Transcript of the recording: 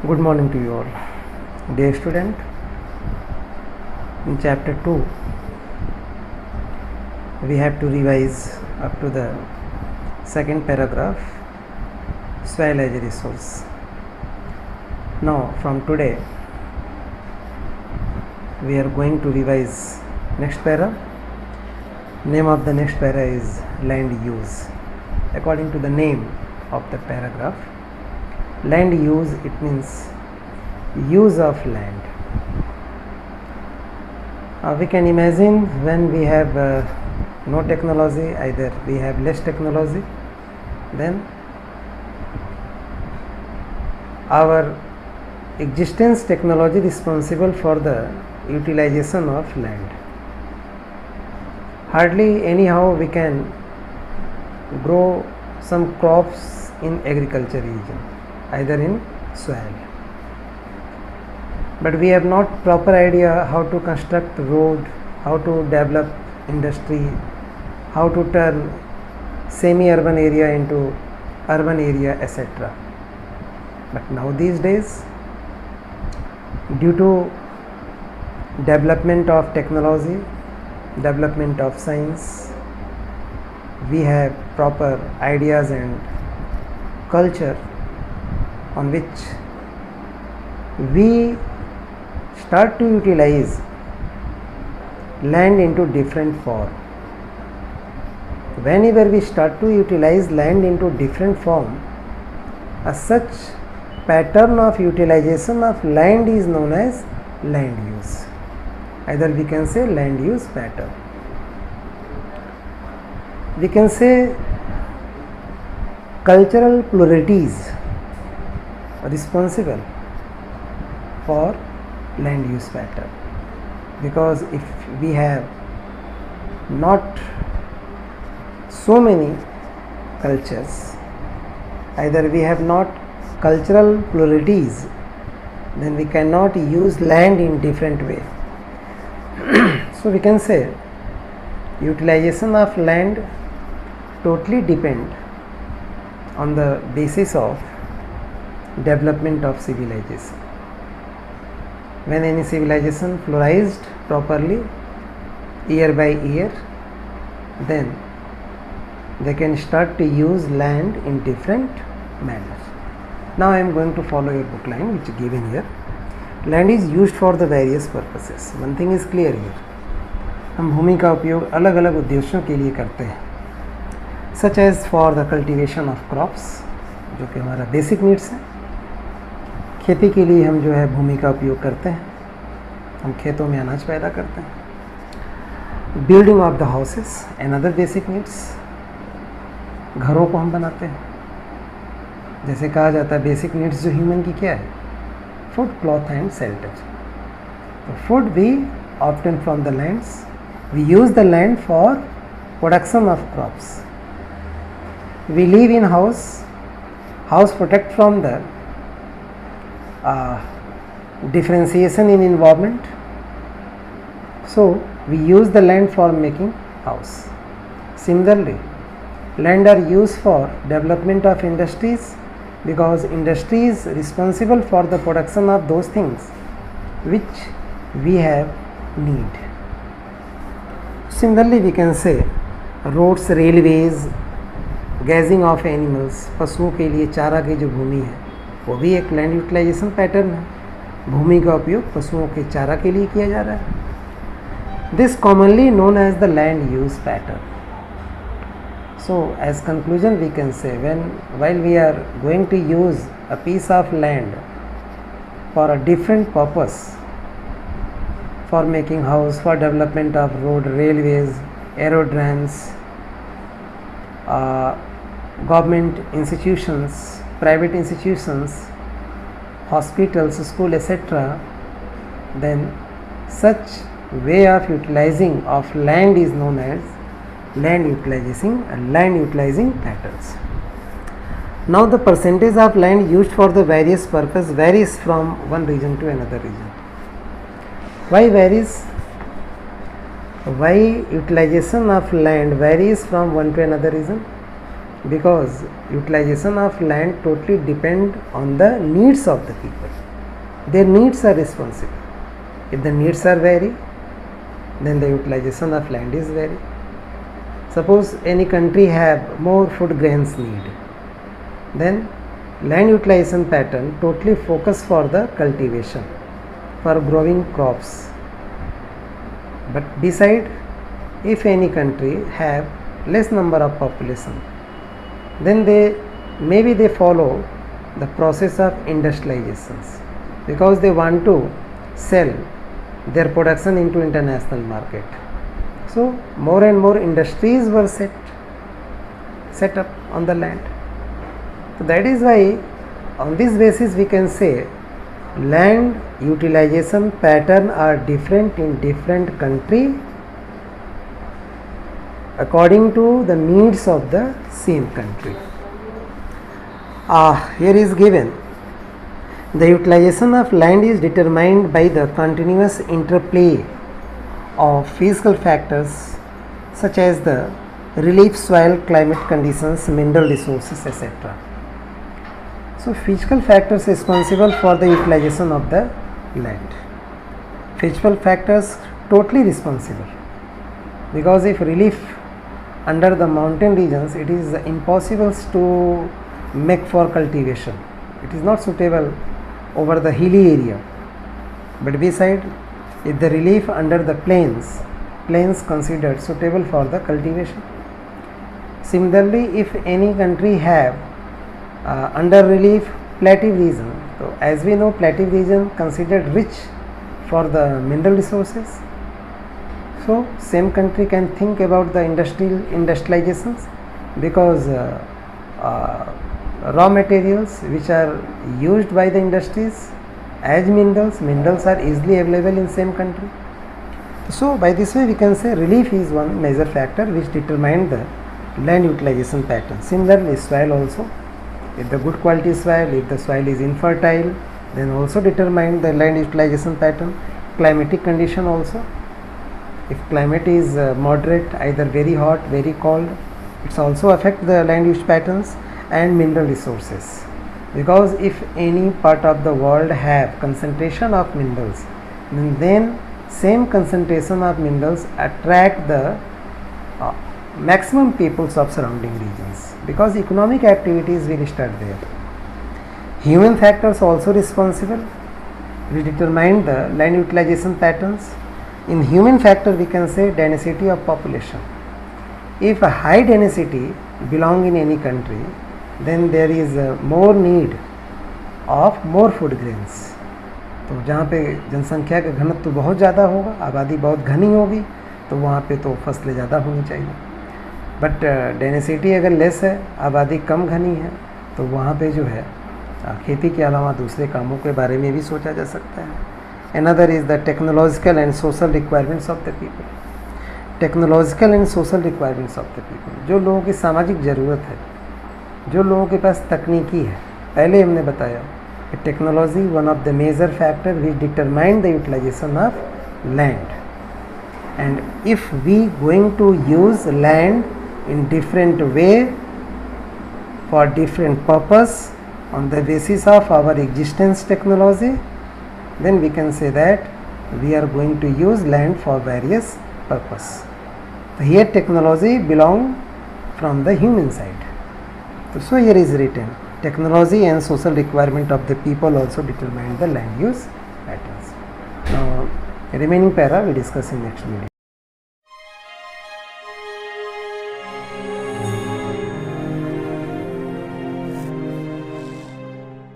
Good morning to you all. Dear student, in chapter 2 we have to revise up to the second paragraph, soil as a resource. Now from today we are going to revise next para. Name of the next para is land use. According to the name of the paragraph, land use, it means use of land. We can imagine when we have no technology, either we have less technology, then our existence technology responsible for the utilization of land. Hardly anyhow we can grow some crops in agriculture region, either in soil, but we have not proper idea how to construct road, how to develop industry, how to turn semi-urban area into urban area, etc. But now these days, due to development of technology, development of science, we have proper ideas and culture on which we start to utilize land into different form. Whenever we start to utilize land into different form, such pattern of utilization of land is known as land use. Either we can say land use pattern. We can say cultural pluralities are responsible for land use pattern, because if we have not so many cultures, either we have not cultural pluralities, then we cannot use land in different way. So we can say utilization of land totally depend on the basis of development of civilization. When any civilization flourished properly year by year, then they can start to use land in different manners. Now I am going to follow your book line which is given here. Land is used for the various purposes. One thing is clear here. हम भूमि का उपयोग अलग अलग उद्देश्यों के लिए करते हैं, such as for the cultivation of crops, जो कि हमारा बेसिक नीड्स है. खेती के लिए हम जो है भूमि का उपयोग करते हैं, हम खेतों में अनाज पैदा करते हैं. Building of the houses, another basic needs, घरों को हम बनाते हैं. जैसे कहा जाता है बेसिक नीड्स जो ह्यूमन की क्या है, फूड, क्लॉथ एंड शेल्टर. तो food we obtain from the lands, we use the land for production of crops. We live in house protect from the differentiation in environment, so we use the land for making house. Similarly, land are used for development of industries, because industry is responsible for the production of those things which we have need. Similarly, we can say roads, railways, grazing of animals, पशुओं के लिए चारा की जो भूमि है वो भी एक लैंड यूटिलाइजेशन पैटर्न है. भूमि का उपयोग पशुओं के चारा के लिए किया जा रहा है. This commonly known as the land use pattern. So as conclusion we can say, while we are going to use a piece of land for a different purpose, for making house, for development of road, railways, aerodromes, government institutions, private institutions, hospitals, school, etc., then such way of utilizing of land is known as land utilizing patterns. Now the percentage of land used for the various purpose varies from one region to another region. Why varies? Why utilization of land varies from one to another region? because utilization of land totally depend on the needs of the people. Their needs are responsible. If the needs are vary, then the utilization of land is vary. Suppose any country have more food grains need, then land utilization pattern totally focus for the cultivation, for growing crops. But beside, if any country have less number of population, then maybe they follow the process of industrializations, because they want to sell their production into international market. So more and more industries were set up on the land. So that is why on this basis we can say land utilization pattern are different in different country according to the needs of the same country. Here is given the utilization of land is determined by the continuous interplay of physical factors such as the relief, soil, climate conditions, mineral resources, etc. So physical factors responsible for the utilization of the land. Physical factors totally responsible, because if relief under the mountain regions, it is impossible to make for cultivation. It is not suitable over the hilly area. But beside, if the relief under the plains considered suitable for the cultivation. Similarly, if any country have under relief plateau region, so as we know, plateau region considered rich for the mineral resources. So same country can think about the industrializations, because raw materials which are used by the industries as minerals are easily available in same country. So by this way we can say relief is one major factor which determines the land utilization pattern. Similarly, soil also, if the good quality soil, if the soil is infertile, then also determine the land utilization pattern. Climatic condition also, if climate is moderate, either very hot, very cold, it's also affect the land use patterns. And mineral resources, because if any part of the world have concentration of minerals, then same concentration of minerals attract the maximum peoples of surrounding regions, because economic activities will start there. Human factors also responsible, we determine the land utilization patterns. In human factor we can say density of population. If a high density belong in any country, then there is more need of more food grains. तो जहाँ पे जनसंख्या का घनत्व तो बहुत ज़्यादा होगा, आबादी बहुत घनी होगी, तो वहाँ पे तो फसलें ज़्यादा होनी चाहिए. बट डेंसिटी अगर लेस है, आबादी कम घनी है, तो वहाँ पे जो है खेती के अलावा दूसरे कामों के बारे में भी सोचा जा सकता है. Another is the technological and social requirements of the people. Technological and social requirements of the people, जो लोगों की सामाजिक ज़रूरत है, जो लोगों के पास तकनीकी है. पहले हमने बताया कि technology one of the major factor which determine the utilization of land. And if we going to use land in different way for different purpose on the basis of our existence technology, then we can say that we are going to use land for various purpose. So here technology belong from the human side. So here is written, technology and social requirement of the people also determine the land use patterns. Now remaining para we discuss in next video.